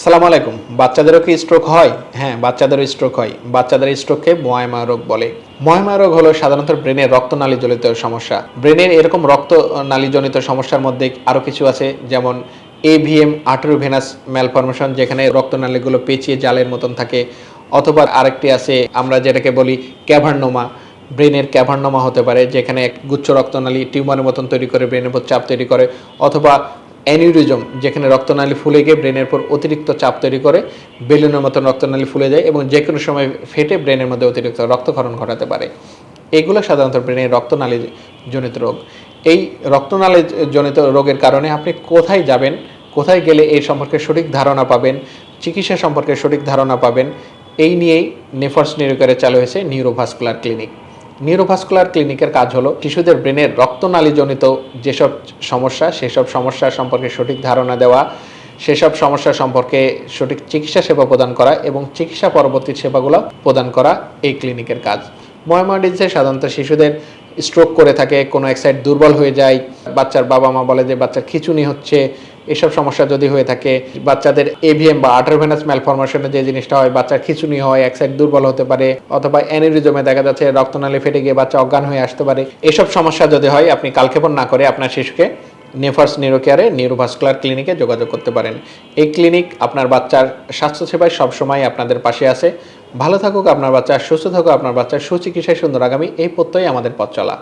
সালাম আলাইকুম। বাচ্চাদেরও কি স্ট্রোক হয়? হ্যাঁ, বাচ্চাদেরও স্ট্রোক হয়। বাচ্চাদের স্ট্রোককে মহামায়া রোগ বলে। মহামায়া রোগ হলো সাধারণত ব্রেনের রক্তনালীজনিত সমস্যা। ব্রেনের এরকম রক্তনালীজনিত সমস্যার মধ্যে আরও কিছু আছে, যেমন এভিএম আর্টেরিওভেনাস ম্যালফরমেশন, যেখানে রক্তনালীগুলো পেঁচিয়ে জালের মতন থাকে, অথবা আরেকটি আছে আমরা যেটাকে বলি ক্যাভার্নোমা। ব্রেনের ক্যাভার্নোমা হতে পারে, যেখানে এক গুচ্ছ রক্তনালী টিউমারের মতন তৈরি করে ব্রেনের উপর চাপ তৈরি করে, অথবা অ্যানিউরিজম, যেখানে রক্তনালী ফুলে গিয়ে ব্রেনের উপর অতিরিক্ত চাপ তৈরি করে বেলুনের মতন রক্তনালী ফুলে যায় এবং যে কোনো সময় ফেটে ব্রেনের মধ্যে অতিরিক্ত রক্তক্ষরণ ঘটাতে পারে। এগুলো সাধারণত ব্রেনের রক্তনালী জনিত রোগ। এই রক্তনালী জনিত রোগের কারণে আপনি কোথায় যাবেন, কোথায় গেলে এই সম্পর্কে সঠিক ধারণা পাবেন, চিকিৎসা সম্পর্কে সঠিক ধারণা পাবেন, এই নিয়েই নেফার্স নিউরোকেয়ারে চালু হয়েছে নিউরোভাস্কুলার ক্লিনিক। নিউরোভাস্কুলার ক্লিনিকের কাজ হলো শিশুদের ব্রেনের রক্তনালীজনিত যেসব সমস্যা, সেসব সমস্যা সম্পর্কে সঠিক ধারণা দেওয়া, সেসব সমস্যা সম্পর্কে সঠিক চিকিৎসা সেবা প্রদান করা এবং চিকিৎসা পরবর্তী সেবাগুলো প্রদান করা এই ক্লিনিকের কাজ। ময়মাডিসে সাধারণত শিশুদের স্ট্রোক করে থাকে, কোনো এক সাইড দুর্বল হয়ে যায়, বাচ্চার বাবা মা বলে যে বাচ্চার খিঁচুনি হচ্ছে, এসব সমস্যা যদি হয়ে থাকে, বাচ্চাদের এভিএম বা আর্টারভেনাস ম্যালফরমেশনে যে জিনিসটা হয়, বাচ্চার খিঁচুনি হয়, এক সাইড দুর্বল হতে পারে, অথবা অ্যানিউরিজমে দেখা যাচ্ছে রক্তনালী ফেটে গিয়ে বাচ্চা অজ্ঞান হয়ে আসতে পারে। এসব সমস্যা যদি হয়, আপনি কালক্ষেপণ না করে আপনার শিশুকে নেফার্স নিউরোকেয়ারে নিউরোভাস্কুলার ক্লিনিকে যোগাযোগ করতে পারেন। এই ক্লিনিক আপনার বাচ্চার স্বাস্থ্যসেবায় সবসময় আপনাদের পাশে আছে। ভালো থাকুক আপনার বাচ্চা, সুস্থ থাকুক আপনার বাচ্চা, সুচিকিৎসায় সুন্দর আগামী, এই প্রত্যয় আমাদের পথ চলা।